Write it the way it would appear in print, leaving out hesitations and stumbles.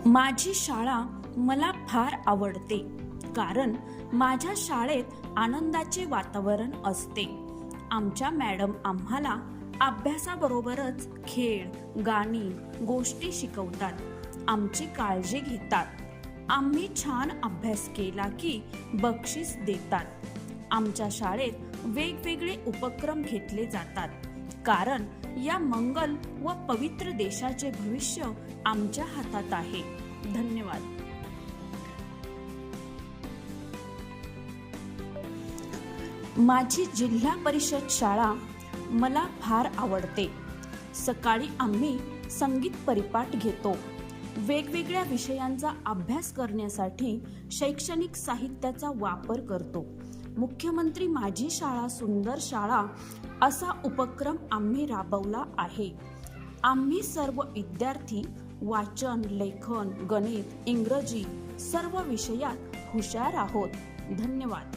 माझी शाळा मला फार आवडते, कारण माझ्या शाळेत आनंदाचे वातावरण असते. आमच्या मॅडम आम्हाला अभ्यासाबरोबरच खेळ, गाणी, गोष्टी शिकवतात, आमची काळजी घेतात. आम्ही छान अभ्यास केला की बक्षीस देतात. आमच्या शाळेत वेगवेगळे उपक्रम घेतले जातात, कारण या मंगल व पवित्र देशाचे भविष्य आमच्या हातात आहे. धन्यवाद. माझी जिल्हा परिषद शाळा मला फार आवडते. सकाळी आम्ही संगीत परिपाठ घेतो. वेगवेगळ्या विषयांचा अभ्यास करण्यासाठी शैक्षणिक साहित्याचा वापर करतो. मुख्यमंत्री माझी शाळा सुंदर शाळा असा उपक्रम आम्ही राबवला आहे. आम्ही सर्व विद्यार्थी वाचन, लेखन, गणित, इंग्रजी सर्व विषयात हुशार आहोत. धन्यवाद.